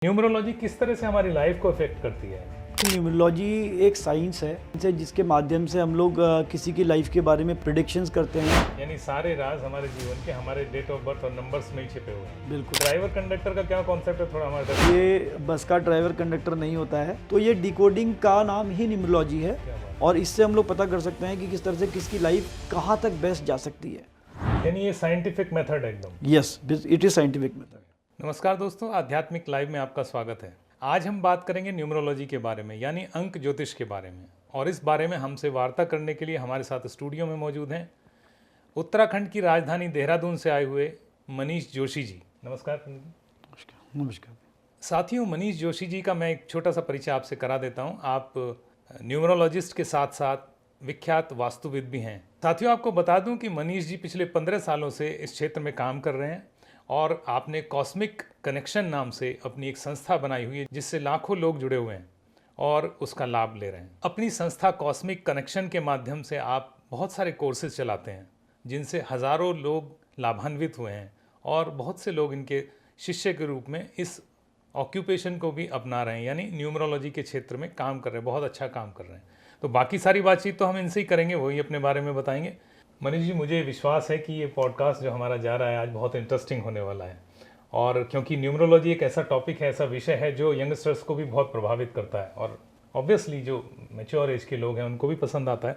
Numerology किस तरह से हमारी लाइफ को अफेक्ट करती है? न्यूमरोलॉजी एक साइंस है जिसके माध्यम से हम लोग किसी की लाइफ के बारे में प्रिडिक्शंस करते हैं। यानी सारे राज हमारे जीवन के हमारे डेट ऑफ बर्थ और नंबर्स में ही छिपे हुए हैं। बिल्कुल। ड्राइवर कंडक्टर का क्या कॉन्सेप्ट है, थोड़ा हमारे साथ? ये बस का ड्राइवर कंडक्टर नहीं होता है, तो ये डिकोडिंग का नाम ही न्यूमरोलॉजी है और इससे हम लोग पता कर सकते हैं कि किस तरह से किसकी लाइफ कहाँ तक बेस्ट जा सकती है। यानी ये साइंटिफिक मेथड है एकदम। Yes, it is scientific method. नमस्कार दोस्तों, आध्यात्मिक लाइव में आपका स्वागत है। आज हम बात करेंगे न्यूमरोलॉजी के बारे में, यानी अंक ज्योतिष के बारे में। और इस बारे में हमसे वार्ता करने के लिए हमारे साथ स्टूडियो में मौजूद हैं उत्तराखंड की राजधानी देहरादून से आए हुए मनीष जोशी जी। नमस्कार। नमस्कार। साथियों, मनीष जोशी जी का मैं एक छोटा सा परिचय आपसे करा देता हूं। आप न्यूमरोलॉजिस्ट के साथ साथ विख्यात वास्तुविद भी हैं। साथियों, आपको बता दूं कि मनीष जी पिछले 15 सालों से इस क्षेत्र में काम कर रहे हैं और आपने कॉस्मिक कनेक्शन नाम से अपनी एक संस्था बनाई हुई है जिससे लाखों लोग जुड़े हुए हैं और उसका लाभ ले रहे हैं। अपनी संस्था कॉस्मिक कनेक्शन के माध्यम से आप बहुत सारे कोर्सेज चलाते हैं जिनसे हज़ारों लोग लाभान्वित हुए हैं और बहुत से लोग इनके शिष्य के रूप में इस ऑक्यूपेशन को भी अपना रहे हैं, यानी न्यूमरोलॉजी के क्षेत्र में काम कर रहे हैं, बहुत अच्छा काम कर रहे हैं। तो बाकी सारी बातचीत तो हम इनसे ही करेंगे, वही अपने बारे में बताएंगे। मनीष जी, मुझे विश्वास है कि ये पॉडकास्ट जो हमारा जा रहा है आज बहुत इंटरेस्टिंग होने वाला है, और क्योंकि न्यूमरोलॉजी एक ऐसा टॉपिक है, ऐसा विषय है जो यंगस्टर्स को भी बहुत प्रभावित करता है और ऑब्वियसली जो मैच्योर एज के लोग हैं उनको भी पसंद आता है।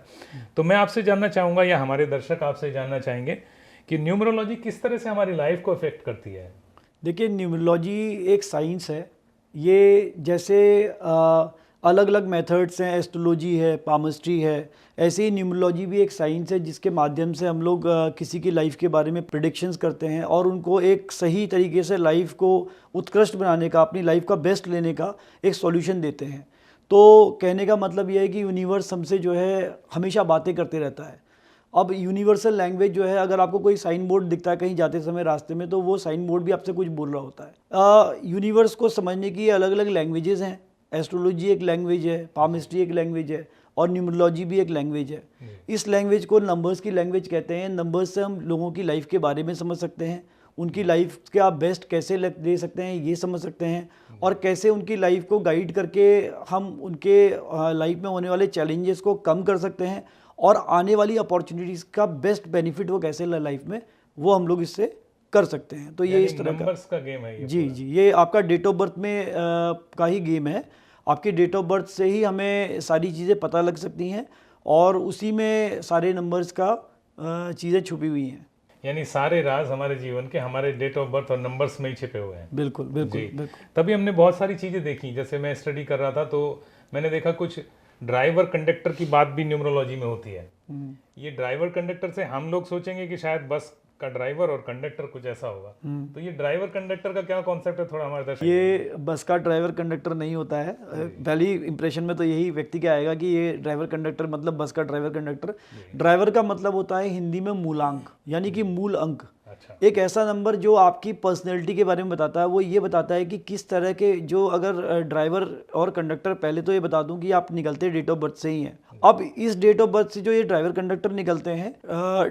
तो मैं आपसे जानना चाहूँगा, या हमारे दर्शक आपसे जानना चाहेंगे कि न्यूमरोलॉजी किस तरह से हमारी लाइफ को अफेक्ट करती है? देखिए, न्यूमरोलॉजी एक साइंस है। ये जैसे अलग अलग मेथड्स हैं, एस्ट्रोलॉजी है, पामिस्ट्री है, ऐसे ही न्यूमरोलॉजी भी एक साइंस है जिसके माध्यम से हम लोग किसी की लाइफ के बारे में प्रिडिक्शंस करते हैं और उनको एक सही तरीके से लाइफ को उत्कृष्ट बनाने का, अपनी लाइफ का बेस्ट लेने का एक सॉल्यूशन देते हैं। तो कहने का मतलब यह है कि यूनिवर्स हमसे जो है हमेशा बातें करते रहता है। अब यूनिवर्सल लैंग्वेज जो है, अगर आपको कोई साइन बोर्ड दिखता है कहीं जाते समय रास्ते में, तो वो साइन बोर्ड भी आपसे कुछ बोल रहा होता है। यूनिवर्स को समझने की अलग अलग लैंग्वेजेस हैं। एस्ट्रोलॉजी एक लैंग्वेज है, पामिस्ट्री एक लैंग्वेज है और न्यूमरोलॉजी भी एक लैंग्वेज है। इस लैंग्वेज को नंबर्स की लैंग्वेज कहते हैं। नंबर्स से हम लोगों की लाइफ के बारे में समझ सकते हैं, उनकी लाइफ के आप बेस्ट कैसे दे सकते हैं ये समझ सकते हैं, और कैसे उनकी लाइफ को गाइड करके हम उनके लाइफ में होने वाले चैलेंजेस को कम कर सकते हैं और आने वाली अपॉर्चुनिटीज़ का बेस्ट बेनिफिट वो कैसे लाइफ में वो हम लोग इससे कर सकते हैं। तो ये इस तरह नंबर्स का गेम है ये। जी, ये आपका डेट ऑफ बर्थ में का ही गेम है। आपकी डेट ऑफ बर्थ से ही हमें सारी चीज़ें पता लग सकती हैं और उसी में सारे नंबर्स का चीज़ें छुपी हुई हैं। यानी सारे राज हमारे जीवन के हमारे डेट ऑफ बर्थ और नंबर्स में ही छिपे हुए हैं। बिल्कुल बिल्कुल बिल्कुल। तभी हमने बहुत सारी चीज़ें देखी। जैसे मैं स्टडी कर रहा था तो मैंने देखा कुछ ड्राइवर कंडक्टर की बात भी न्यूमरोलॉजी में होती है। ये ड्राइवर कंडक्टर से हम लोग सोचेंगे कि शायद बस का ड्राइवर और कंडक्टर कुछ ऐसा होगा। तो ये ड्राइवर कंडक्टर का क्या कॉन्सेप्ट है, थोड़ा हमारे दर्शक? ये बस का ड्राइवर कंडक्टर नहीं होता है। पहली इंप्रेशन में तो यही व्यक्ति क्या आएगा कि ये ड्राइवर कंडक्टर मतलब बस का ड्राइवर कंडक्टर। ड्राइवर का मतलब होता है हिंदी में मूलांक, यानी कि मूल अंक। अच्छा। एक ऐसा नंबर जो आपकी पर्सनैलिटी के बारे में बताता है। वो ये बताता है कि किस तरह के, जो अगर ड्राइवर और कंडक्टर, पहले तो ये बता दूं कि आप निकलते डेट ऑफ बर्थ से ही हैं। अब इस डेट ऑफ बर्थ से जो ये ड्राइवर कंडक्टर निकलते हैं,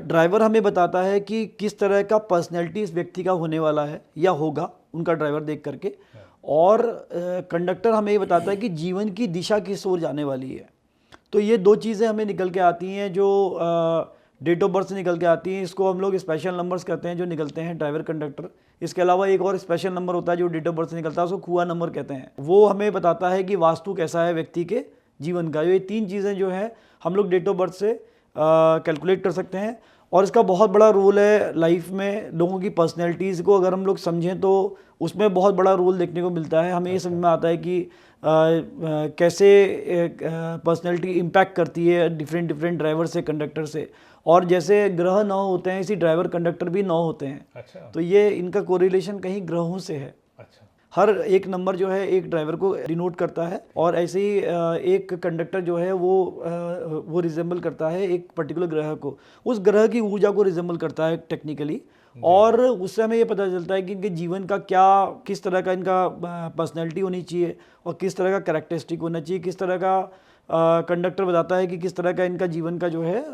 ड्राइवर हमें बताता है कि किस तरह का पर्सनैलिटी इस व्यक्ति का होने वाला है या होगा उनका ड्राइवर देख करके, और कंडक्टर हमें ये बताता है कि जीवन की दिशा किस ओर जाने वाली है। तो ये दो चीज़ें हमें निकल के आती हैं जो डेट ऑफ बर्थ से निकल के आती हैं। इसको हम लोग स्पेशल नंबर्स कहते हैं जो निकलते हैं ड्राइवर कंडक्टर। इसके अलावा एक और स्पेशल नंबर होता है जो डेट ऑफ बर्थ से निकलता है, उसको खुआ नंबर कहते हैं। वो हमें बताता है कि वास्तु कैसा है व्यक्ति के जीवन का। ये तीन चीज़ें जो है हम लोग डेट ऑफ बर्थ से कैलकुलेट कर सकते हैं और इसका बहुत बड़ा रोल है लाइफ में। लोगों की पर्सनैलिटीज़ को अगर हम लोग समझें तो उसमें बहुत बड़ा रोल देखने को मिलता है। हमें ये समझ में आता है कि कैसे पर्सनैलिटी इम्पैक्ट करती है डिफरेंट ड्राइवर से, कंडक्टर से। और जैसे ग्रह 9 होते हैं, इसी ड्राइवर कंडक्टर भी 9 होते हैं। अच्छा। तो ये इनका कोरिलेशन कहीं ग्रहों से है। अच्छा। हर एक नंबर जो है एक ड्राइवर को डिनोट करता है और ऐसे ही एक कंडक्टर जो है वो रिजेंबल करता है एक पर्टिकुलर ग्रह को, उस ग्रह की ऊर्जा को रिजेंबल करता है टेक्निकली। और उससे हमें ये पता चलता है कि इनके जीवन का क्या, किस तरह का इनका पर्सनैलिटी होनी चाहिए और किस तरह का कैरेक्टरिस्टिक होना चाहिए, किस तरह का कंडक्टर बताता है कि किस तरह का इनका जीवन का जो है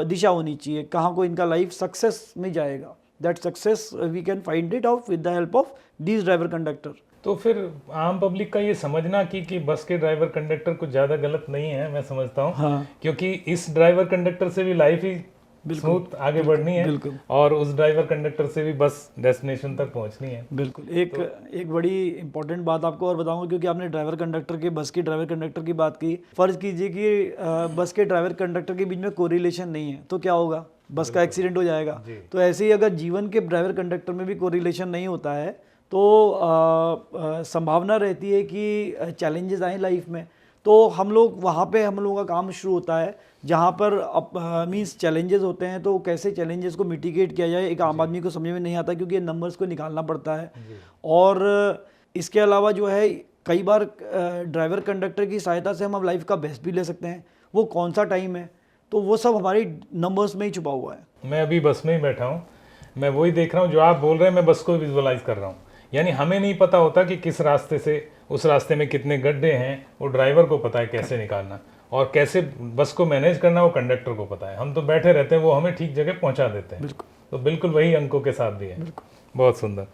दिशा होनी चाहिए, कहाँ को इनका लाइफ सक्सेस में जाएगा। That success we can find it out with the help of these driver conductor. तो फिर आम पब्लिक का ये समझना कि बस के ड्राइवर कंडक्टर कुछ ज़्यादा गलत नहीं है, मैं समझता हूँ। हाँ। क्योंकि इस ड्राइवर कंडक्टर से भी लाइफ ही स्मूथ आगे बढ़नी है, बिल्कुल। और उस ड्राइवर कंडक्टर से भी बस डेस्टिनेशन तक पहुंचनी है। बिल्कुल। एक बड़ी इंपॉर्टेंट बात आपको और बताऊंगा, क्योंकि आपने ड्राइवर कंडक्टर के बस के ड्राइवर कंडक्टर की बात की। फर्ज कीजिए कि बस के ड्राइवर कंडक्टर के बीच में कोरिलेशन नहीं है, तो क्या होगा? बस का एक्सीडेंट हो जाएगा। तो ऐसे ही अगर जीवन के ड्राइवर कंडक्टर में भी कोरिलेशन नहीं होता है तो संभावना रहती है कि चैलेंजेस आए लाइफ में। तो हम लोग वहाँ पे हम लोगों का काम शुरू होता है जहाँ पर मींस चैलेंजेस होते हैं, तो कैसे चैलेंजेस को मिटिगेट किया जाए एक आम आदमी को समझ में नहीं आता, क्योंकि ये नंबर्स को निकालना पड़ता है। और इसके अलावा जो है कई बार ड्राइवर कंडक्टर की सहायता से हम अब लाइफ का बेस्ट भी ले सकते हैं। वो कौन सा टाइम है, तो वो सब हमारी नंबर्स में ही छुपा हुआ है। मैं अभी बस में ही बैठा हूँ, मैं वही देख रहा हूँ जो आप बोल रहे हैं, मैं बस को विजुअलाइज कर रहा हूँ। यानी हमें नहीं पता होता कि किस रास्ते से, उस रास्ते में कितने गड्ढे हैं, वो ड्राइवर को पता है कैसे निकालना, और कैसे बस को मैनेज करना वो कंडक्टर को पता है। हम तो बैठे रहते हैं, वो हमें ठीक जगह पहुंचा देते हैं। तो बिल्कुल वही अंकों के साथ भी है। बहुत सुंदर।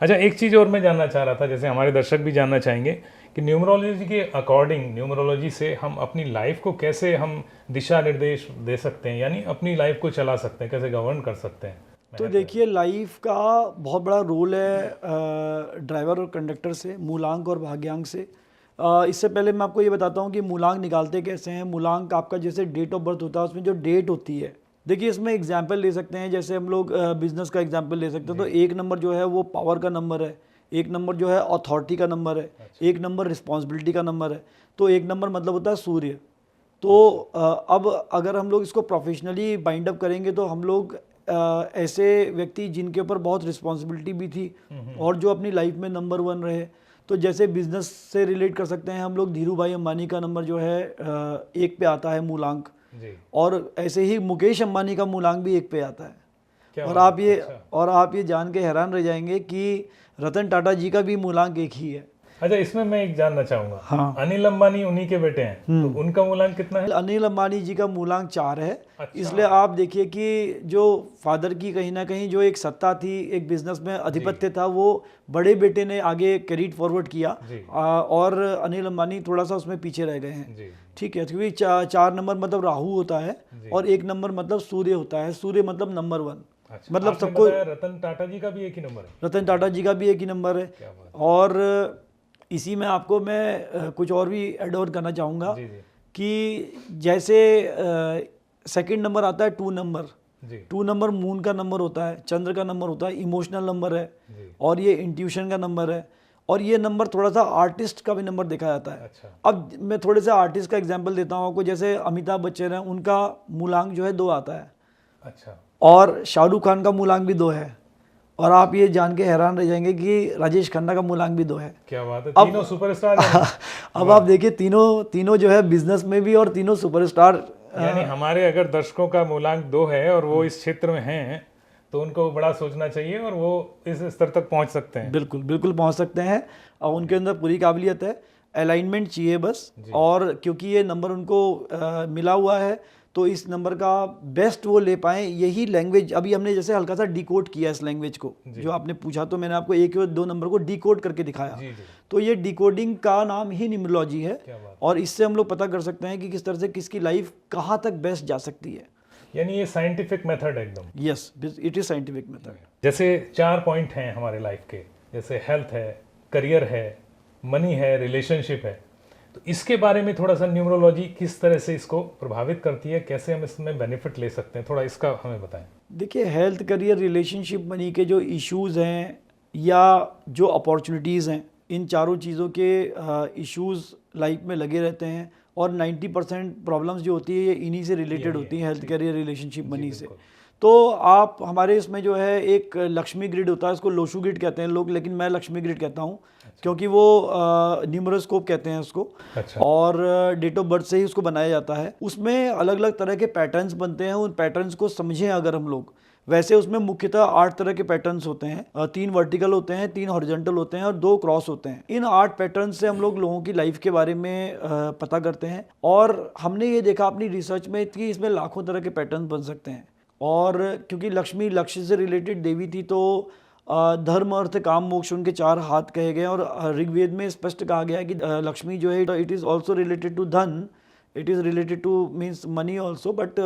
अच्छा, एक चीज़ और मैं जानना चाह रहा था, जैसे हमारे दर्शक भी जानना चाहेंगे कि न्यूमरोलॉजी के अकॉर्डिंग, न्यूमरोलॉजी से हम अपनी लाइफ को कैसे हम दिशा निर्देश दे सकते हैं, यानी अपनी लाइफ को चला सकते हैं, कैसे गवर्न कर सकते हैं? तो देखिए, लाइफ का बहुत बड़ा रोल है ड्राइवर और कंडक्टर से, मूलांक और भाग्यांक से। इससे पहले मैं आपको ये बताता हूँ कि मूलांक निकालते कैसे हैं। मूलांक आपका जैसे डेट ऑफ बर्थ होता है, उसमें जो डेट होती है, देखिए इसमें एग्जाम्पल ले सकते हैं। जैसे हम लोग बिजनेस का एग्जाम्पल ले सकते हैं, तो एक नंबर जो है वो पावर का नंबर है, एक नंबर जो है अथॉरिटी का नंबर है, एक नंबर रिस्पॉन्सिबिलिटी का नंबर है। तो एक नंबर मतलब होता है सूर्य। तो अब अगर हम लोग इसको प्रोफेशनली बाइंड अप करेंगे, तो हम लोग ऐसे व्यक्ति जिनके ऊपर बहुत रिस्पॉन्सिबिलिटी भी थी और जो अपनी लाइफ में नंबर 1 रहे, तो जैसे बिजनेस से रिलेट कर सकते हैं हम लोग। धीरू भाई अंबानी का नंबर जो है 1 पे आता है मूलांक, और ऐसे ही मुकेश अंबानी का मूलांक भी 1 पे आता है। और आप ये जान के हैरान रह जाएंगे कि रतन टाटा जी का भी मूलांक 1 ही है। अच्छा, इसमें मैं एक जानना चाहूंगा। हाँ। अनिल अंबानी उन्हीं के बेटे हैं, तो उनका मूलांक कितना है? अनिल अंबानी जी का मूलांक 4 है। अच्छा। इसलिए आप देखिए कि जो फादर की कहीं ना कहीं जो एक सत्ता थी, एक बिजनेस में आधिपत्य था, वो बड़े बेटे ने आगे कैरीड फॉरवर्ड किया, और अनिल अंबानी थोड़ा सा उसमें पीछे रह गए हैं। ठीक है, क्योंकि 4 नंबर मतलब राहु होता है, और 1 नंबर मतलब सूर्य होता है। सूर्य मतलब नंबर 1। अच्छा, मतलब सबको। रतन टाटा जी का भी 1 ही नंबर है? रतन टाटा जी का भी 1 ही नंबर है। और इसी में आपको मैं कुछ और भी ऐड ऑन करना चाहूँगा कि जैसे सेकंड नंबर आता है 2 नंबर। 2 नंबर मून का नंबर होता है, चंद्र का नंबर होता है, इमोशनल नंबर है, और ये इंट्यूशन का नंबर है। और ये नंबर थोड़ा सा आर्टिस्ट का भी नंबर देखा जाता है। अच्छा। अब मैं थोड़े से आर्टिस्ट का एग्जाम्पल देता हूँ आपको। जैसे अमिताभ बच्चन है, उनका मूलांक जो है 2 आता है। अच्छा। और शाहरुख खान का मूलांक भी 2 है। और आप ये जान के हैरान रह जाएंगे कि राजेश खन्ना का मूलांक भी 2 है। क्या बात है, तीनों सुपरस्टार हैं। अब आप देखिए, तीनों जो है बिजनेस में भी, और तीनों सुपरस्टार। यानी हमारे अगर दर्शकों का मूलांक 2 है और वो इस क्षेत्र में हैं, तो उनको बड़ा सोचना चाहिए, और वो इस स्तर तक पहुंच सकते हैं। बिल्कुल बिल्कुल पहुंच सकते हैं, और उनके अंदर पूरी काबिलियत है। अलाइनमेंट चाहिए बस। और क्योंकि ये नंबर उनको मिला हुआ है, तो इस नंबर का बेस्ट वो ले पाएँ। यही लैंग्वेज अभी हमने जैसे हल्का सा डिकोड किया इस लैंग्वेज को, जो आपने पूछा, तो मैंने आपको 1 और 2 नंबर को डिकोड करके दिखाया। तो ये डिकोडिंग का नाम ही न्यूमरोलॉजी है, और इससे हम लोग पता कर सकते हैं कि किस तरह से किसकी लाइफ कहाँ तक बेस्ट जा सकती है। यानी ये साइंटिफिक मेथड है एकदम। Yes, it is scientific method. जैसे 4 पॉइंट हैं हमारे लाइफ के, जैसे हेल्थ है, करियर है, मनी है, रिलेशनशिप है, तो इसके बारे में थोड़ा सा न्यूमरोलॉजी किस तरह से इसको प्रभावित करती है, कैसे हम इसमें बेनिफिट ले सकते हैं, थोड़ा इसका हमें बताएं। देखिए, हेल्थ, करियर, रिलेशनशिप, मनी के जो इश्यूज़ हैं या जो अपॉर्चुनिटीज़ हैं, इन चारों चीज़ों के इश्यूज़ लाइफ में लगे रहते हैं, और 90% प्रॉब्लम्स जो होती है ये इन्हीं से रिलेटेड होती हैं, हेल्थ, करियर, रिलेशनशिप, मनी से। तो आप हमारे इसमें जो है एक लक्ष्मी ग्रिड होता है, उसको लोशू ग्रिड कहते हैं लोग, लेकिन मैं लक्ष्मी ग्रिड कहता हूँ। अच्छा। क्योंकि वो न्यूमरोस्कोप कहते हैं उसको। अच्छा। और डेट ऑफ बर्थ से ही उसको बनाया जाता है। उसमें अलग अलग तरह के पैटर्न्स बनते हैं। उन पैटर्न्स को समझें अगर हम लोग, वैसे उसमें मुख्यतः 8 तरह के पैटर्न्स होते हैं। 3 वर्टिकल होते हैं, 3 हॉरिजॉन्टल होते हैं, और 2 क्रॉस होते हैं। इन 8 पैटर्न से हम लोग लोगों की लाइफ के बारे में पता करते हैं, और हमने ये देखा अपनी रिसर्च में कि इसमें लाखों तरह के पैटर्न बन सकते हैं। और क्योंकि लक्ष्मी लक्ष्य से रिलेटेड देवी थी, तो धर्म अर्थ काम मोक्ष उनके 4 हाथ कहे गए और ऋग्वेद में स्पष्ट कहा गया है कि लक्ष्मी जो है it is also related to धन, it is related to means money also, but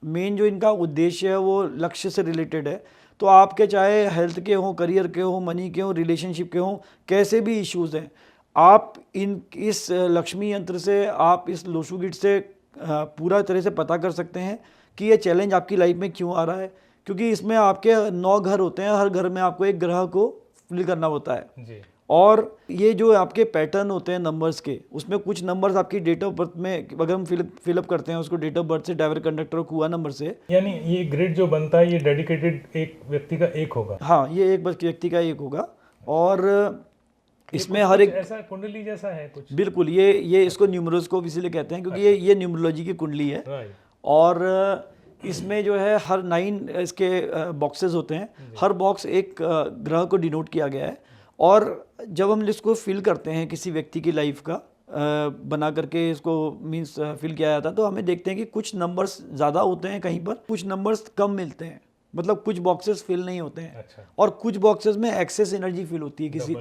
main जो इनका उद्देश्य है वो लक्ष्य से रिलेटेड है। तो आपके चाहे हेल्थ के हों, करियर के हों, मनी के हों, रिलेशनशिप के हों, कैसे भी इश्यूज़ हैं, आप इस लक्ष्मी यंत्र से, आप इस लोशु गिट से पूरा तरह से पता कर सकते हैं कि ये चैलेंज आपकी लाइफ में क्यों आ रहा है, क्योंकि इसमें आपके 9 घर होते हैं, हर घर में आपको एक ग्रह को फिल करना होता है जी। और ये जो आपके पैटर्न होते हैं नंबर्स के, उसमें कुछ नंबर्स आपकी डेट ऑफ बर्थ में अगर हम फिलअप करते हैं उसको डेट ऑफ बर्थ से, ड्राइवर, कंडक्टर और कुआ नंबर से, यानी ये ग्रिड जो बनता है ये डेडिकेटेड एक व्यक्ति का एक होगा। हाँ, ये एक बस व्यक्ति का एक होगा और इसमें हर एक ऐसा कुंडली जैसा है कुछ। बिल्कुल, ये इसको न्यूमरोस्कोप इसीलिए कहते हैं क्योंकि ये न्यूमरोलॉजी की कुंडली है। राइट। और इसमें जो है हर 9 इसके बॉक्सेस होते हैं, हर बॉक्स एक ग्रह को डिनोट किया गया है और जब हम इसको फिल करते हैं किसी व्यक्ति की लाइफ का बना करके इसको मींस फिल किया जाता है तो हमें देखते हैं कि कुछ नंबर्स ज़्यादा होते हैं कहीं पर, कुछ नंबर्स कम मिलते हैं, मतलब कुछ बॉक्सेस फिल नहीं होते हैं। अच्छा। और कुछ बॉक्सेस में एक्सेस एनर्जी फिल होती है, किसी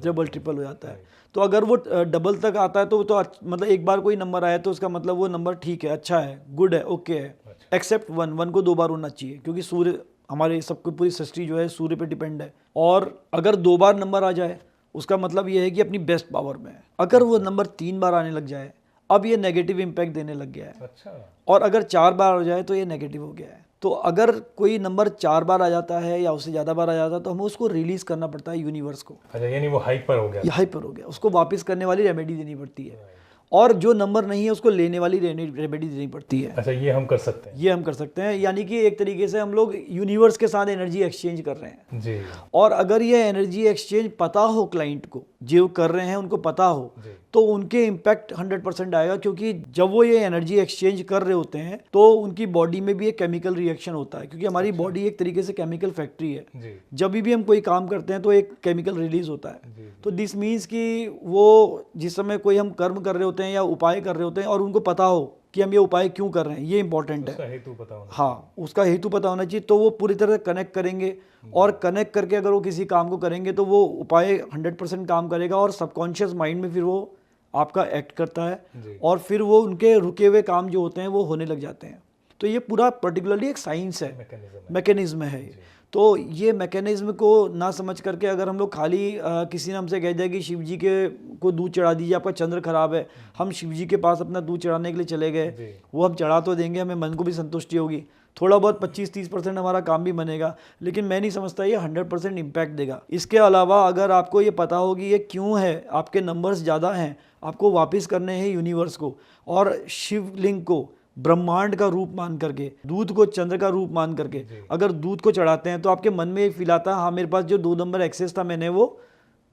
डबल ट्रिपल हो जाता है। तो अगर वो डबल तक आता है तो मतलब एक बार कोई नंबर आया तो उसका मतलब वो नंबर ठीक है, अच्छा है, गुड है, ओके है। एक्सेप्ट 1 को 2 बार होना चाहिए क्योंकि सूर्य हमारे सबको पूरी सृष्टि जो है सूर्य पे डिपेंड है। और अगर 2 बार नंबर आ जाए उसका मतलब ये है कि अपनी बेस्ट पावर में है। अगर वो नंबर 3 बार आने लग जाए अब ये नेगेटिव इम्पैक्ट देने लग गया है। अच्छा। और अगर 4 बार हो जाए तो ये नेगेटिव हो गया है। तो अगर कोई नंबर 4 बार आ जाता है या उससे ज़्यादा बार आ जाता है तो हमें उसको रिलीज करना पड़ता है यूनिवर्स को। अच्छा, यानी वो हाइपर हो गया। ये हाइपर हो गया, उसको वापस करने वाली रेमेडी देनी पड़ती है और जो नंबर नहीं है उसको लेने वाली रेमेडी देनी पड़ती है। अच्छा, ये हम कर सकते हैं। ये हम कर सकते हैं, यानी कि एक तरीके से हम लोग यूनिवर्स के साथ एनर्जी एक्सचेंज कर रहे हैं जी। और अगर ये एनर्जी एक्सचेंज पता हो क्लाइंट को, जो कर रहे हैं उनको पता हो जी। तो उनके इम्पैक्ट 100% आएगा क्योंकि जब वो ये एनर्जी एक्सचेंज कर रहे होते हैं तो उनकी बॉडी में भी एक केमिकल रिएक्शन होता है क्योंकि हमारी बॉडी एक तरीके से केमिकल फैक्ट्री है। जी। जब भी हम कोई काम करते हैं तो एक केमिकल रिलीज होता है। जी। तो दिस मीन्स कि वो जिस समय कोई हम कर्म कर रहे होते हैं या उपाय कर रहे होते हैं और उनको पता हो कि हम ये उपाय क्यों कर रहे हैं, ये इंपॉर्टेंट है। उसका हेतु पता होना। हाँ, उसका हेतु पता होना चाहिए तो वो पूरी तरह कनेक्ट करेंगे और कनेक्ट करके अगर वो किसी काम को करेंगे तो वो उपाय 100% काम करेगा और सबकॉन्शियस माइंड में फिर वो आपका एक्ट करता है जी। और फिर वो उनके रुके हुए काम जो होते हैं वो होने लग जाते हैं। तो ये पूरा पर्टिकुलरली एक साइंस है, मैकेनिज्म है ये। तो ये मैकेनिज्म को ना समझ करके अगर हम लोग खाली किसी ने हमसे कह दिया कि शिव जी के को दूध चढ़ा दीजिए, आपका चंद्र खराब है, हम शिव जी के पास अपना दूध चढ़ाने के लिए चले गए, वो हम चढ़ा तो देंगे, हमें मन को भी संतुष्टि होगी, थोड़ा बहुत 25-30% हमारा काम भी बनेगा, लेकिन मैं नहीं समझता ये 100% इम्पैक्ट देगा। इसके अलावा अगर आपको ये पता हो कि ये क्यों है, आपके नंबर्स ज़्यादा हैं, आपको वापस करने हैं यूनिवर्स को और शिवलिंग को ब्रह्मांड का रूप मान करके, दूध को चंद्र का रूप मान करके अगर दूध को चढ़ाते हैं तो आपके मन में फील आता है हाँ मेरे पास जो 2 नंबर एक्सेस था मैंने वो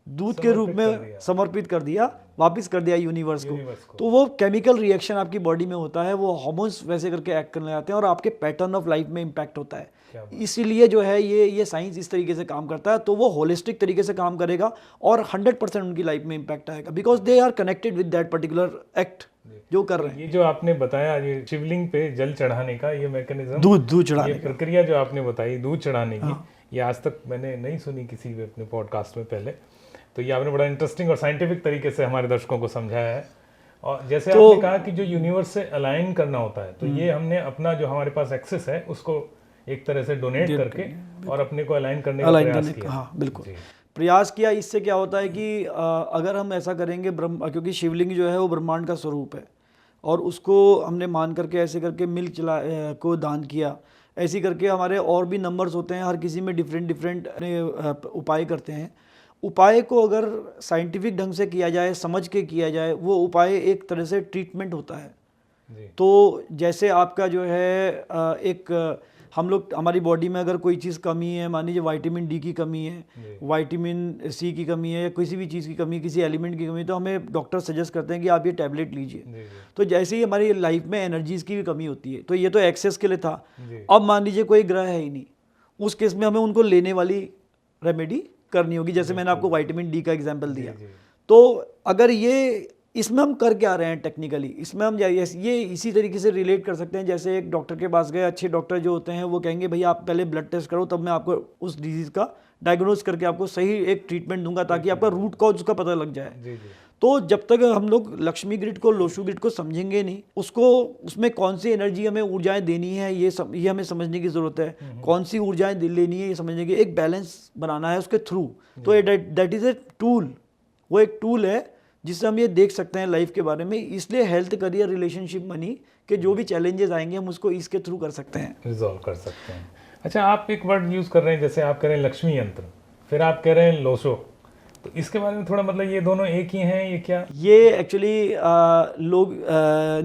दूध के रूप में समर्पित कर दिया, वापस कर दिया यूनिवर्स को। तो वो केमिकल रिएक्शन आपकी बॉडी में होता है, वो हार्मोन्स वैसे करके एक्ट करने जाते हैं और आपके पैटर्न ऑफ लाइफ में इम्पैक्ट होता है। इसीलिए जो है ये साइंस इस तरीके से काम करता है। तो वो होलिस्टिक तरीके से काम करेगा और 100% उनकी लाइफ में इम्पैक्ट आएगा because they are connected with that particular act जो कर रहे हैं। ये जो आपने बताया ये शिवलिंग पे जल चढ़ाने का ये मैकेनिज्म, दूध चढ़ाने ये प्रक्रिया जो आपने बताई दूध चढ़ाने की, ये आज तक मैंने नहीं सुनी किसी भी अपने पॉडकास्ट में पहले। तो ये आपने बड़ा इंटरेस्टिंग और साइंटिफिक तरीके से हमारे दर्शकों को समझाया है। और जैसे आपने कहा कि जो यूनिवर्स से अलाइन करना होता है, तो ये हमने अपना जो हमारे पास एक्सेस है उसको एक तरह से डोनेट करके और अपने को अलाइन करने का प्रयास किया। हाँ बिल्कुल, प्रयास किया। इससे क्या होता है कि अगर हम ऐसा करेंगे क्योंकि शिवलिंग जो है वो ब्रह्मांड का स्वरूप है और उसको हमने मान करके ऐसे करके मिल्क को दान किया, ऐसे करके हमारे और भी नंबर्स होते हैं, हर किसी में डिफरेंट उपाय करते हैं। उपाय को अगर साइंटिफिक ढंग से किया जाए, समझ के किया जाए, वो उपाय एक तरह से ट्रीटमेंट होता है जी। तो जैसे आपका जो है हम लोग हमारी बॉडी में अगर कोई चीज़ कमी है, मान लीजिए विटामिन डी की कमी है, विटामिन सी की कमी है या किसी भी चीज़ की कमी, किसी एलिमेंट की कमी, तो हमें डॉक्टर सजेस्ट करते हैं कि आप ये टैबलेट लीजिए। तो जैसे ही हमारी लाइफ में एनर्जीज़ की भी कमी होती है, तो ये तो एक्सेस के लिए था। अब मान लीजिए कोई ग्रह है ही नहीं, उस केस में हमें उनको लेने वाली रेमेडी करनी होगी। जैसे मैंने आपको विटामिन डी का एग्जाम्पल दिया। तो अगर ये इसमें हम कर क्या रहे हैं टेक्निकली, इसमें हम ये इसी तरीके से रिलेट कर सकते हैं। जैसे एक डॉक्टर के पास गए, अच्छे डॉक्टर जो होते हैं वो कहेंगे भैया आप पहले ब्लड टेस्ट करो तब मैं आपको उस डिजीज़ का डायग्नोज करके आपको सही एक ट्रीटमेंट दूंगा ताकि आपका रूट कॉज उसका पता लग जाए। जी जी। तो जब तक हम लोग लक्ष्मी ग्रिड को, लोशु ग्रिड को समझेंगे नहीं, उसको उसमें कौन सी एनर्जी हमें ऊर्जाएं देनी है ये हमें समझने की ज़रूरत है, कौन सी ऊर्जाएं लेनी है ये समझने की, एक बैलेंस बनाना है उसके थ्रू। तो दैट इज़ ए टूल, वो एक टूल है जिससे हम ये देख सकते हैं लाइफ के बारे में। इसलिए हेल्थ, करियर, रिलेशनशिप, मनी के जो भी चैलेंजेस आएंगे हम उसको इसके थ्रू कर सकते हैं, रिजॉल्व कर सकते हैं। अच्छा, आप एक वर्ड यूज़ कर रहे हैं, जैसे आप कह रहे हैं लक्ष्मी यंत्र, फिर आप कह रहे हैं लोशो, तो इसके बारे में थोड़ा मतलब ये दोनों एक ही हैं, ये क्या? ये एक्चुअली लोग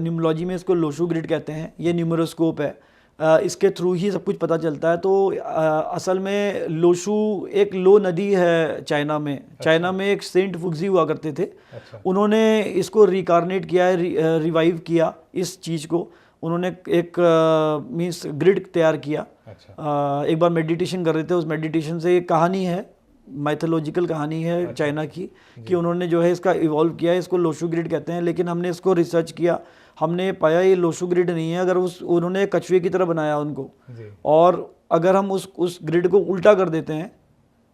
न्यूमरोलॉजी में इसको लोशो ग्रिड कहते हैं, ये न्यूमरोस्कोप है, इसके थ्रू ही सब कुछ पता चलता है। तो असल में लोशु एक लो नदी है चाइना में। चाइना में एक सेंट फुक्जी हुआ करते थे। अच्छा। उन्होंने इसको रिकारनेट किया है, रिवाइव किया इस चीज़ को। उन्होंने एक मीन्स ग्रिड तैयार किया। अच्छा। एक बार मेडिटेशन कर रहे थे, उस मेडिटेशन से एक कहानी है, माइथोलॉजिकल कहानी है चाइना की, कि उन्होंने जो है इसका इवॉल्व किया है, इसको लोशु ग्रिड कहते हैं। लेकिन हमने इसको रिसर्च किया, हमने पाया ये लोशु ग्रिड नहीं है। अगर उन्होंने कछुए की तरह बनाया उनको, और अगर हम उस ग्रिड को उल्टा कर देते हैं,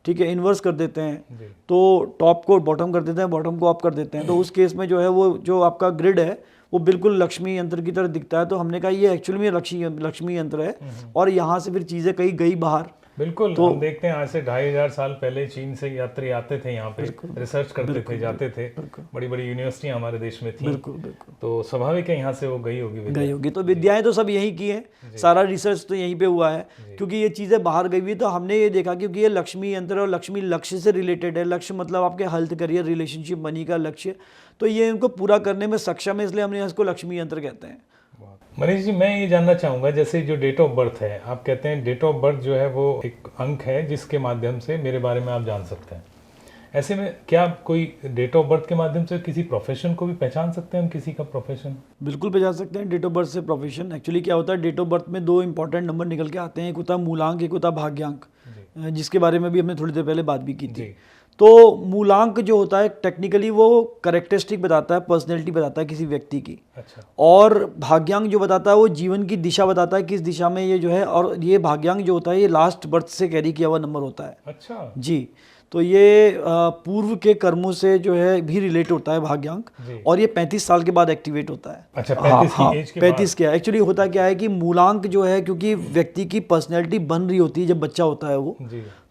ठीक है, इन्वर्स कर देते हैं, तो टॉप को बॉटम कर देते हैं, बॉटम को अप कर देते हैं, तो उस केस में जो है वो जो आपका ग्रिड है वो बिल्कुल लक्ष्मी यंत्र की तरह दिखता है। तो हमने कहा ये एक्चुअली में लक्ष्मी यंत्र है, और यहाँ से फिर चीज़ें कहीं गई बाहर। बिल्कुल। तो हम देखते हैं आज से 2500 साल पहले चीन से यात्री आते थे यहाँ पे, रिसर्च करते थे, जाते थे, बड़ी बड़ी यूनिवर्सिटियां हमारे देश में थी। बिल्कुल बिल्कुल। तो स्वाभाविक है यहाँ से वो गई होगी। तो विद्याएं तो सब यहीं की हैं, सारा रिसर्च तो यहीं पे हुआ है, क्योंकि ये चीज़ें बाहर गई हुई। तो हमने ये देखा क्योंकि ये लक्ष्मी यंत्र और लक्ष्मी लक्ष्य से रिलेटेड है। लक्ष्य मतलब आपके हेल्थ, करियर, रिलेशनशिप, मनी का लक्ष्य, तो ये इनको पूरा करने में सक्षम है, इसलिए हमने इसको लक्ष्मी यंत्र कहते हैं। मनीष जी, मैं ये जानना चाहूँगा, जैसे जो डेट ऑफ बर्थ है, आप कहते हैं डेट ऑफ बर्थ जो है वो एक अंक है जिसके माध्यम से मेरे बारे में आप जान सकते हैं। ऐसे में क्या कोई डेट ऑफ बर्थ के माध्यम से किसी प्रोफेशन को भी पहचान सकते हैं हम, किसी का प्रोफेशन? बिल्कुल पहचान सकते हैं डेट ऑफ बर्थ से प्रोफेशन। एक्चुअली क्या होता है, डेट ऑफ बर्थ में दो इंपॉर्टेंट नंबर निकल के आते हैं, एक होता है मूलांक, एक होता है भाग्यांक, जिसके बारे में भी हमने थोड़ी देर पहले बात भी की थी। तो मूलांक जो होता है टेक्निकली वो कैरेक्टरिस्टिक बताता है, पर्सनैलिटी बताता है किसी व्यक्ति की। अच्छा। और भाग्यांक जो बताता है वो जीवन की दिशा बताता है, किस दिशा में ये जो है, और ये भाग्यांक जो होता है ये लास्ट बर्थ से कैरी किया हुआ नंबर होता है। अच्छा जी। तो ये पूर्व के कर्मों से जो है भी रिलेट होता है भाग्यांक, और ये 35 साल के बाद एक्टिवेट होता है। अच्छा, 35 की 35 क्या एक्चुअली होता क्या है कि मूलांक जो है, क्योंकि व्यक्ति की पर्सनैलिटी बन रही होती है जब बच्चा होता है वो,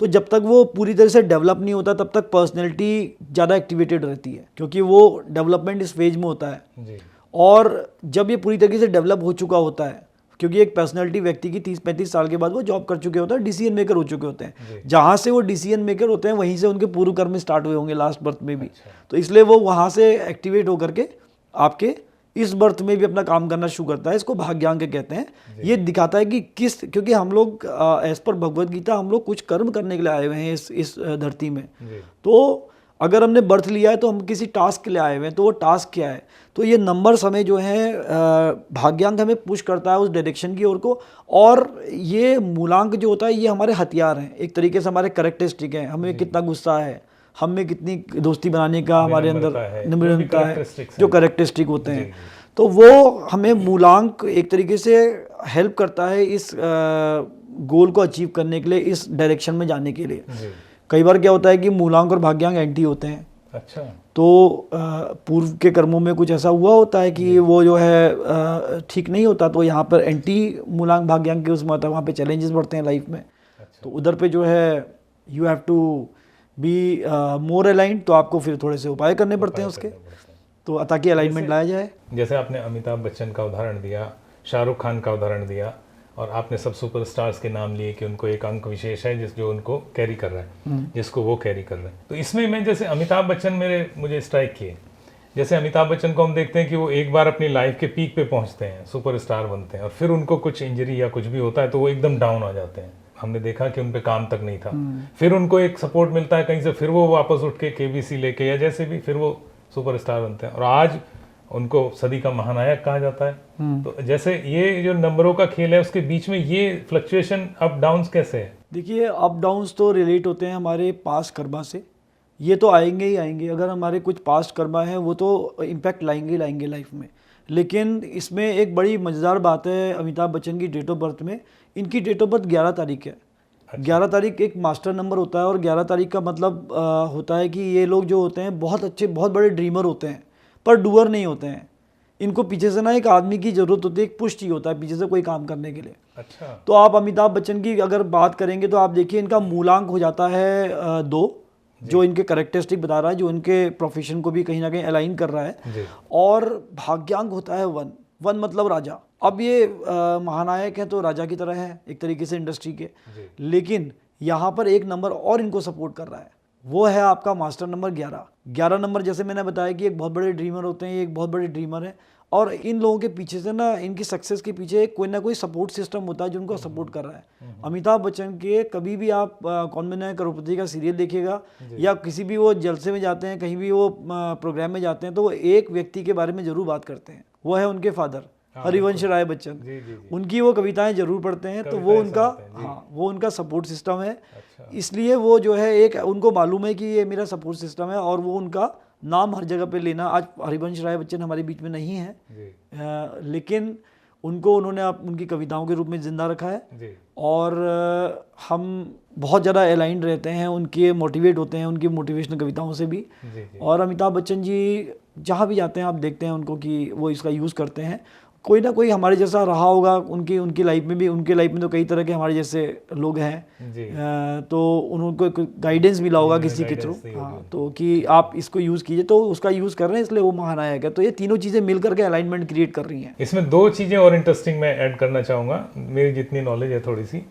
तो जब तक वो पूरी तरह से डेवलप नहीं होता तब तक पर्सनैलिटी ज़्यादा एक्टिवेटेड रहती है, क्योंकि वो डेवलपमेंट इस फेज में होता है। और जब ये पूरी तरीके से डेवलप हो चुका होता है, क्योंकि एक पर्सनैलिटी व्यक्ति की 30-35 साल के बाद वो जॉब कर चुके होते हैं, डिसीजन मेकर हो चुके होते हैं। जहाँ से वो डिसीजन मेकर होते हैं वहीं से उनके पूर्व कर्म स्टार्ट हुए होंगे लास्ट बर्थ में भी। तो इसलिए वो वहाँ से एक्टिवेट होकर के आपके इस बर्थ में भी अपना काम करना शुरू करता है। इसको भाग्यांक कहते हैं। ये दिखाता है कि किस, क्योंकि हम लोग एज पर भगवद गीता हम लोग कुछ कर्म करने के लिए आए हुए हैं इस धरती में। तो अगर हमने बर्थ लिया है तो हम किसी टास्क के लिए आए हुए हैं, तो वो टास्क क्या है, तो ये नंबर्स हमें जो है भाग्यांक हमें पुश करता है उस डायरेक्शन की ओर को। और ये मूलांक जो होता है ये हमारे हथियार हैं, एक तरीके से हमारे कैरेक्टरिस्टिक हैं, हमें कितना गुस्सा है, हमें कितनी दोस्ती बनाने का हमारे अंदर निम्रता है, जो कैरेक्टरिस्टिक होते हैं। तो वो हमें मूलांक एक तरीके से हेल्प करता है इस गोल को अचीव करने के लिए, इस डायरेक्शन में जाने के लिए। कई बार क्या होता है कि मूलांक और भाग्यांक एंटी होते हैं। अच्छा। तो पूर्व के कर्मों में कुछ ऐसा हुआ होता है कि वो जो है ठीक नहीं होता, तो यहाँ पर एंटी मूलांक भाग्यांक के उसमें होता है, वहाँ पे चैलेंजेस बढ़ते हैं लाइफ में। अच्छा। तो उधर पे जो है you have to be more aligned, तो आपको फिर थोड़े से उपाय करने पड़ते हैं उसके, तो ताकि अलाइनमेंट लाया जाए। जैसे आपने अमिताभ बच्चन का उदाहरण दिया, शाहरुख खान का उदाहरण दिया, और आपने सब सुपरस्टार्स के नाम लिए कि उनको एक अंक विशेष है जो उनको कैरी कर रहा है, जिसको वो कैरी कर रहे हैं। तो इसमें मैं जैसे अमिताभ बच्चन मुझे स्ट्राइक किए, जैसे अमिताभ बच्चन को हम देखते हैं कि वो एक बार अपनी लाइफ के पीक पे पहुंचते हैं, सुपरस्टार बनते हैं, और फिर उनको कुछ इंजरी या कुछ भी होता है तो वो एकदम डाउन हो जाते हैं। हमने देखा कि उन पे काम तक नहीं था, फिर उनको एक सपोर्ट मिलता है कहीं से, फिर वो वापस उठ के केबीसी लेके या जैसे भी फिर वो सुपरस्टार बनते हैं, और आज उनको सदी का महानायक कहा जाता है। तो जैसे ये जो नंबरों का खेल है उसके बीच में ये फ्लक्चुएशन अप डाउन्स कैसे है? देखिए, अप डाउन्स तो रिलेट होते हैं हमारे पास्ट कर्मा से, ये तो आएंगे ही आएंगे। अगर हमारे कुछ पास्ट कर्मा है वो तो इम्पैक्ट लाएंगे लाइफ में। लेकिन इसमें एक बड़ी मज़ेदार बात है, अमिताभ बच्चन की डेट ऑफ बर्थ में, इनकी डेट ऑफ बर्थ 11 तारीख है। 11 तारीख एक मास्टर नंबर होता है और 11 तारीख का मतलब होता है कि ये लोग जो होते हैं बहुत अच्छे बहुत बड़े ड्रीमर होते हैं पर डूअर नहीं होते हैं। इनको पीछे से ना एक आदमी की ज़रूरत होती है, एक पुश चाहिए होता है पीछे से कोई काम करने के लिए। अच्छा। तो आप अमिताभ बच्चन की अगर बात करेंगे तो आप देखिए इनका मूलांक हो जाता है 2, जो इनके करेक्टरिस्टिक बता रहा है, जो इनके प्रोफेशन को भी कहीं ना कहीं अलाइन कर रहा है। जी। और भाग्यांक होता है 1 मतलब राजा। अब ये महानायक हैं तो राजा की तरह है एक तरीके से इंडस्ट्री के, लेकिन यहाँ पर एक नंबर और इनको सपोर्ट कर रहा है, वो है आपका मास्टर नंबर 11 नंबर। जैसे मैंने बताया कि एक बहुत बड़े ड्रीमर होते हैं, ये एक बहुत बड़े ड्रीमर है और इन लोगों के पीछे से ना, इनकी सक्सेस के पीछे कोई ना कोई सपोर्ट सिस्टम होता है जो उनको सपोर्ट कर रहा है। अमिताभ बच्चन के कभी भी आप कौन बना है करोड़पति का सीरियल देखिएगा या किसी भी वो जलसे में जाते हैं, कहीं भी वो प्रोग्राम में जाते हैं, तो वो एक व्यक्ति के बारे में जरूर बात करते हैं, वो है उनके फादर हरिवंश राय बच्चन। उनकी वो कविताएं जरूर पढ़ते हैं, तो वो उनका वो उनका सपोर्ट सिस्टम है। इसलिए वो जो है एक उनको मालूम है कि ये मेरा सपोर्ट सिस्टम है और वो उनका नाम हर जगह पे लेना। आज हरिवंश राय बच्चन हमारे बीच में नहीं है, लेकिन उनको उन्होंने उनकी कविताओं के रूप में जिंदा रखा है और हम बहुत ज़्यादा अलाइंड रहते हैं, उनके मोटिवेट होते हैं उनकी मोटिवेशनल कविताओं से भी। और अमिताभ बच्चन जी जहाँ भी जाते हैं आप देखते हैं उनको कि वो इसका यूज़ करते हैं। कोई ना कोई हमारे जैसा रहा होगा उनकी लाइफ में भी। उनके लाइफ में तो कई तरह के हमारे जैसे लोग हैं, तो उनको गाइडेंस मिला होगा किसी के थ्रू। हाँ, तो कि आप इसको यूज़ कीजिए, तो उसका यूज़ कर रहे हैं, इसलिए वो महानायक है। तो ये तीनों चीज़ें मिलकर के अलाइनमेंट क्रिएट कर रही हैं। इसमें 2 चीज़ें और इंटरेस्टिंग मैं ऐड करना चाहूँगा, मेरी जितनी नॉलेज है थोड़ी सी।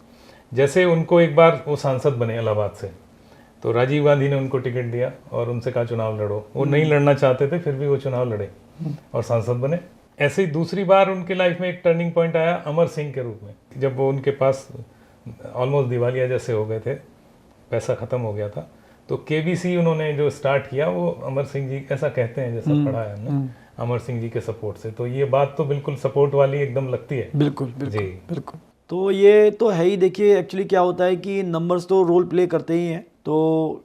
जैसे उनको एक बार वो सांसद बने इलाहाबाद से, तो राजीव गांधी ने उनको टिकट दिया और उनसे कहा चुनाव लड़ो। वो नहीं लड़ना चाहते थे, फिर भी वो चुनाव लड़े और सांसद बने। ऐसे ही दूसरी बार उनके लाइफ में एक टर्निंग पॉइंट आया अमर सिंह के रूप में, जब वो उनके पास ऑलमोस्ट दिवालिया जैसे हो गए थे, पैसा ख़त्म हो गया था, तो केबीसी उन्होंने जो स्टार्ट किया वो अमर सिंह जी, ऐसा कहते हैं जैसा पढ़ा है हमने, अमर सिंह जी के सपोर्ट से। तो ये बात तो बिल्कुल सपोर्ट वाली एकदम लगती है। बिल्कुल बिल्कुल। तो ये तो है ही। देखिए एक्चुअली क्या होता है कि नंबर्स तो रोल प्ले करते ही हैं। तो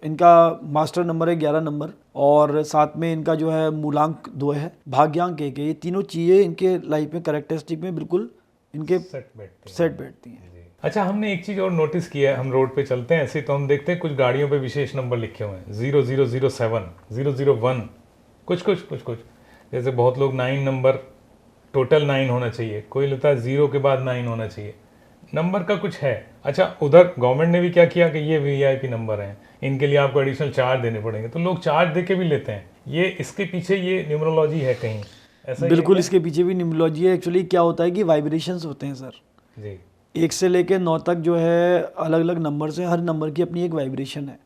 इनका मास्टर नंबर है 11 नंबर और साथ में इनका जो है मूलांक 2 है, भाग्यांक 1 है। ये तीनों चीज़ें इनके लाइफ में करेक्टरिस्टिक में बिल्कुल इनके सेट बैठती हैं। अच्छा, हमने एक चीज़ और नोटिस किया है, हम रोड पे चलते हैं ऐसे तो हम देखते हैं कुछ गाड़ियों पे विशेष नंबर लिखे हुए हैं, 0007, 001, कुछ जैसे बहुत लोग 9 नंबर, टोटल 9 होना चाहिए, कोई लेता है 0 के बाद 9 होना चाहिए, नंबर का कुछ है। अच्छा, उधर गवर्नमेंट ने भी क्या किया कि ये वीआईपी नंबर हैं, इनके लिए आपको एडिशनल चार्ज देने पड़ेंगे, तो लोग चार्ज देके भी लेते हैं। ये इसके पीछे ये न्यूमरोलॉजी है कहीं ऐसा? बिल्कुल, इसके पीछे भी न्यूमरोलॉजी है। एक्चुअली क्या होता है कि वाइब्रेशंस होते हैं सर जी, 1 से लेकर 9 तक जो है अलग अलग नंबर से, हर नंबर की अपनी एक वाइब्रेशन है।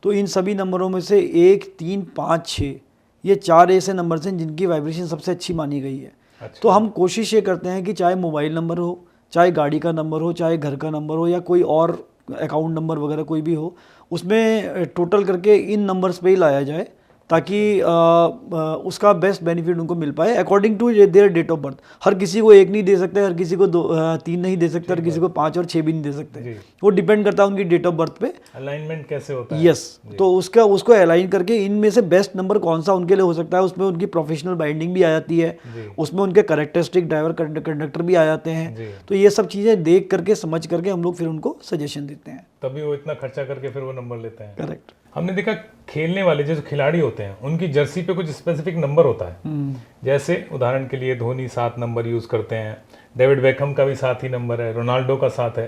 तो इन सभी नंबरों में से 1, 3, 5, 6 ये 4 ऐसे नंबर हैं जिनकी वाइब्रेशन सबसे अच्छी मानी गई है। अच्छा। तो हम कोशिश ये करते हैं कि चाहे मोबाइल नंबर हो, चाहे गाड़ी का नंबर हो, चाहे घर का नंबर हो या कोई और अकाउंट नंबर वगैरह कोई भी हो, उसमें टोटल करके इन नंबर्स पे ही लाया जाए ताकि उसका बेस्ट बेनिफिट उनको मिल पाए according to their date of birth. हर किसी को 1 नहीं दे सकते, हर किसी को 3 नहीं दे सकते, हर किसी को 5 और 6 भी नहीं दे सकते। वो डिपेंड करता है उनकी डेट ऑफ बर्थ पे, अलाइनमेंट कैसे होता है। यस, तो उसको अलाइन करके इनमें से बेस्ट नंबर कौन सा उनके लिए हो सकता है, उसमें उनकी प्रोफेशनल बाइंडिंग भी आ जाती है, उसमें उनके करेक्टरिस्टिक ड्राइवर कंडक्टर भी आ जाते हैं। तो ये सब चीज़ें देख करके समझ करके हम लोग फिर उनको सजेशन देते हैं, तभी वो इतना खर्चा करके फिर वो नंबर लेते हैं। करेक्ट। हमने देखा खेलने वाले जो खिलाड़ी होते हैं उनकी जर्सी पे कुछ स्पेसिफिक नंबर होता है, जैसे उदाहरण के लिए धोनी 7 नंबर यूज करते हैं, डेविड बेकहम का भी 7 ही नंबर है, रोनाल्डो का 7 है,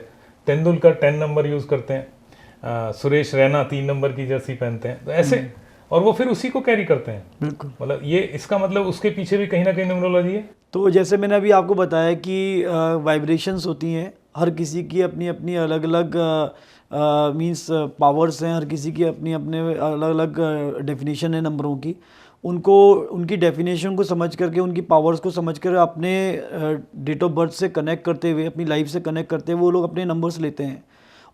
तेंदुलकर 10 नंबर यूज करते हैं, सुरेश रैना 3 नंबर की जर्सी पहनते हैं, तो ऐसे और वो फिर उसी को कैरी करते हैं। बिल्कुल, मतलब ये इसका मतलब उसके पीछे भी कहीं ना कहीं न्यूमरोलॉजी है। तो जैसे मैंने अभी आपको बताया कि वाइब्रेशंस होती हैं, हर किसी की अपनी अपनी अलग अलग मींस पावर्स हैं, हर किसी की अपनी अपने अलग अलग डेफिनेशन है नंबरों की। उनको उनकी डेफिनेशन को समझ करके, उनकी पावर्स को समझ कर अपने डेट ऑफ बर्थ से कनेक्ट करते हुए, अपनी लाइफ से कनेक्ट करते हुए वो लोग अपने नंबर्स लेते हैं।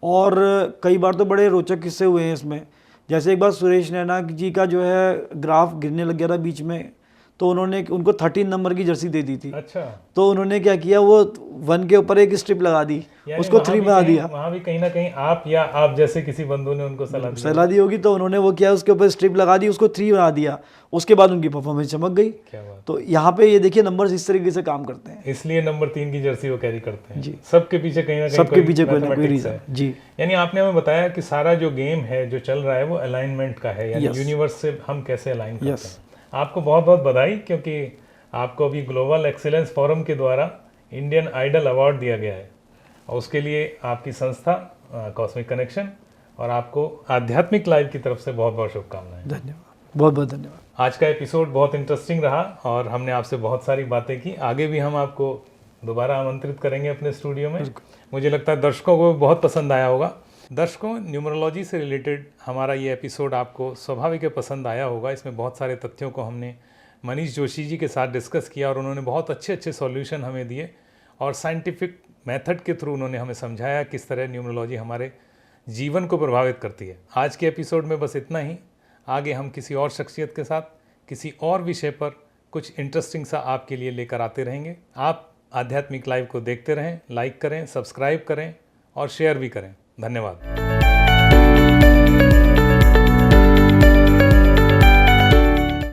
और कई बार तो बड़े रोचक किस्से हुए हैं इसमें। जैसे एक बार सुरेश रैना जी का जो है ग्राफ गिरने लग गया था बीच में, तो उन्होंने उनको 13 नंबर की जर्सी दे दी थी। अच्छा, तो उन्होंने क्या किया, वो 1 के ऊपर एक स्ट्रिप लगा दी, उसको 3 बना दिया। वहाँ भी कहीं ना कहीं आप या आप जैसे किसी बंधु ने उनको सलाह दी होगी, तो उन्होंने वो किया, उसके ऊपर स्ट्रिप लगा दी, उसको 3 बना दिया। उसके बाद उनकी परफॉर्मेंस चमक गई। क्या बात। तो यहाँ पे ये देखिए नंबर्स इस तरीके से काम करते हैं, इसलिए नंबर 3 की जर्सी वो कैरी करते हैं जी। सबके पीछे कहीं ना कहीं सबके पीछे कोई ना कोई mathematics रीजन है। जी। यानी आपने हमें बताया कि सारा जो गेम है जो चल रहा है वो अलाइनमेंट का है, यानी Yes. यूनिवर्स से हम कैसे अलाइन करते Yes. हैं। आपको बहुत बहुत बधाई, क्योंकि आपको अभी ग्लोबल एक्सीलेंस फोरम के द्वारा इंडियन आइडल अवार्ड दिया गया है, और उसके लिए आपकी संस्था कॉस्मिक कनेक्शन और आपको आध्यात्मिक लाइव की तरफ से बहुत बहुत शुभकामनाएं। धन्यवाद, बहुत बहुत धन्यवाद। आज का एपिसोड बहुत इंटरेस्टिंग रहा और हमने आपसे बहुत सारी बातें की। आगे भी हम आपको दोबारा आमंत्रित करेंगे अपने स्टूडियो में। मुझे लगता है दर्शकों को बहुत पसंद आया होगा। दर्शकों, न्यूमरोलॉजी से रिलेटेड हमारा ये एपिसोड आपको स्वाभाविक पसंद आया होगा। इसमें बहुत सारे तथ्यों को हमने मनीष जोशी जी के साथ डिस्कस किया और उन्होंने बहुत अच्छे अच्छे सॉल्यूशन हमें दिए, और साइंटिफिक मेथड के थ्रू उन्होंने हमें समझाया किस तरह न्यूमरोलॉजी हमारे जीवन को प्रभावित करती है। आज के एपिसोड में बस इतना ही। आगे हम किसी और शख्सियत के साथ किसी और विषय पर कुछ इंटरेस्टिंग सा आपके लिए लेकर आते रहेंगे। आप आध्यात्मिक लाइव को देखते रहें, लाइक करें, सब्सक्राइब करें और शेयर भी करें। धन्यवाद।